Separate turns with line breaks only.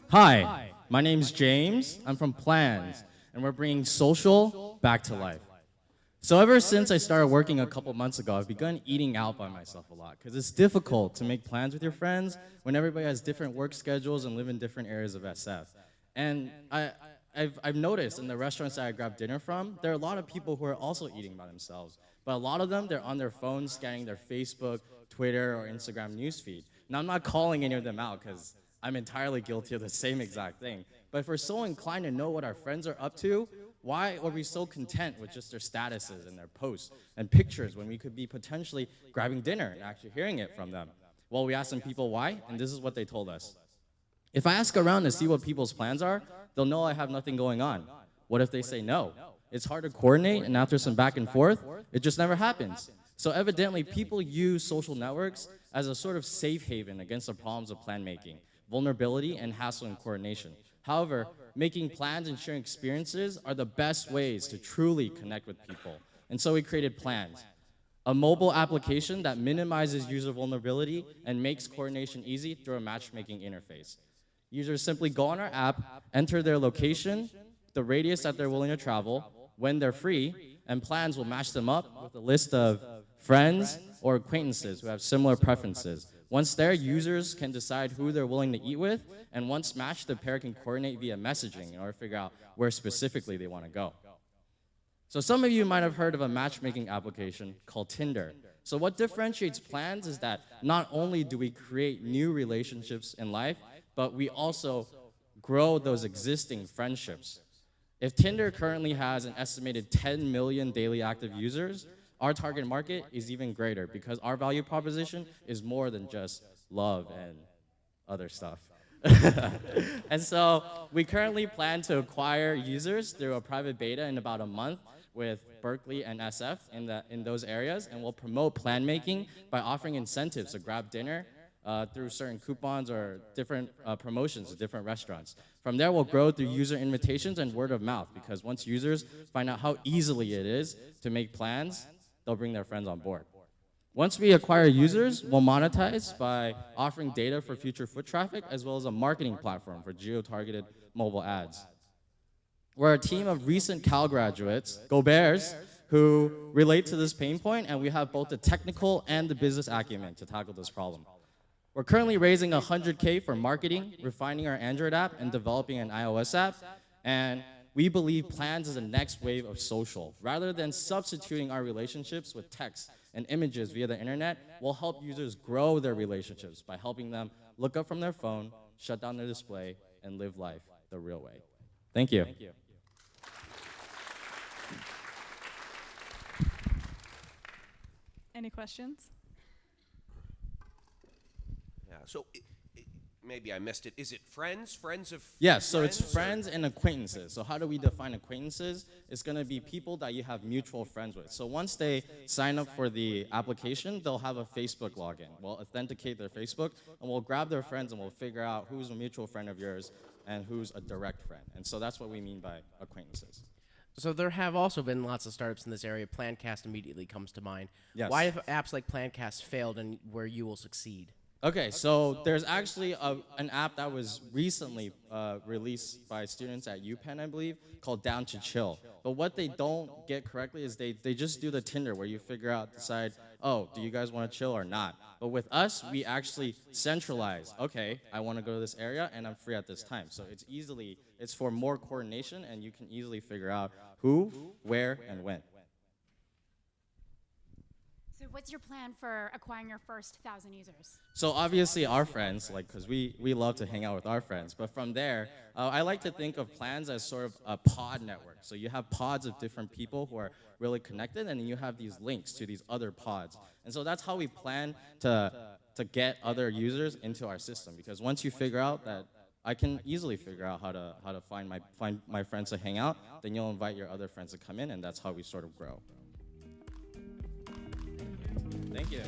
Hi, my name's James. I'm from Plans, and we're bringing social back to life. So ever since I started working a couple months ago, I've begun eating out by myself a lot because it's difficult to make plans with your friends when everybody has different work schedules and live in different areas of SF. And I've noticed in the restaurants that I grab dinner from, there are a lot of people who are also eating by themselves. But a lot of them, they're on their phones scanning their Facebook, Twitter, or Instagram newsfeed. Now, I'm not calling any of them out because I'm entirely guilty of the same exact thing. But if we're so inclined to know what our friends are up to, why are we so content with just their statuses and their posts and pictures when we could be potentially grabbing dinner and actually hearing it from them? Well, we asked some people why, and this is what they told us. If I ask around to see what people's plans are, they'll know I have nothing going on. What if they say no? It's hard to coordinate, and after some back and forth, it just never happens. So evidently, people use social networks as a sort of safe haven against the problems of plan making, vulnerability, and hassle and coordination. However, making plans and sharing experiences are the best ways to truly connect with people. And so we created Plans, a mobile application that minimizes user vulnerability and makes coordination easy through a matchmaking interface. Users simply go on our app, enter their location, the radius that they're willing to travel, when they're free, and Plans will match them up with a list of friends or acquaintances who have similar preferences. Once there, users can decide who they're willing to eat with, and once matched, the pair can coordinate via messaging in order to figure out where specifically they want to go. So some of you might have heard of a matchmaking application called Tinder. So what differentiates Plans is that not only do we create new relationships in life, but we also grow those existing friendships. If Tinder currently has an estimated 10 million daily active users, our target market is even greater because our value proposition is more than just love and other stuff. And so we currently plan to acquire users through a private beta in about a month with Berkeley and SF in those areas, and we'll promote plan making by offering incentives to grab dinner through certain coupons or different promotions at different restaurants. From there, we'll grow through user invitations and word of mouth, because once users find out how easily it is to make plans, they'll bring their friends on board. Once we acquire users, we'll monetize by offering data for future foot traffic, as well as a marketing platform for geo-targeted mobile ads. We're a team of recent Cal graduates, go Bears, who relate to this pain point, and we have both the technical and the business acumen to tackle this problem. We're currently raising $100K for marketing, refining our Android app, and developing an iOS app. And we believe Plans is the next wave of social. Rather than substituting our relationships with text and images via the internet, we'll help users grow their relationships by helping them look up from their phone, shut down their display, and live life the real way. Thank you.
Any questions?
Yeah, so maybe I missed it. Is it friends? Friends of
Yes, so
friends,
it's friends and acquaintances. So how do we define acquaintances? It's going to be people that you have mutual friends with. So once they sign up for the application, they'll have a Facebook login. We'll authenticate their Facebook, and we'll grab their friends, and we'll figure out who's a mutual friend of yours and who's a direct friend. And so that's what we mean by acquaintances.
So there have also been lots of startups in this area. Plancast immediately comes to mind.
Yes.
Why have apps like Plancast failed and where you will succeed?
Okay, so there's actually an app that was recently released by students at UPenn, I believe, called Down to Chill. But what they don't get correctly is they just do the Tinder where you decide, oh, do you guys want to chill or not? But with us, we actually centralize, okay, I want to go to this area and I'm free at this time. So it's for more coordination, and you can easily figure out who, where, and when.
So what's your plan for acquiring your first 1,000 users?
So obviously our friends, because we love to hang out with our friends. But from there, I like to think of Plans as sort of a pod network. So you have pods of different people who are really connected, and then you have these links to these other pods. And so that's how we plan to get other users into our system. Because once you figure out that I can easily figure out how to find my friends to hang out, then you'll invite your other friends to come in, and that's how we sort of grow. Thank you.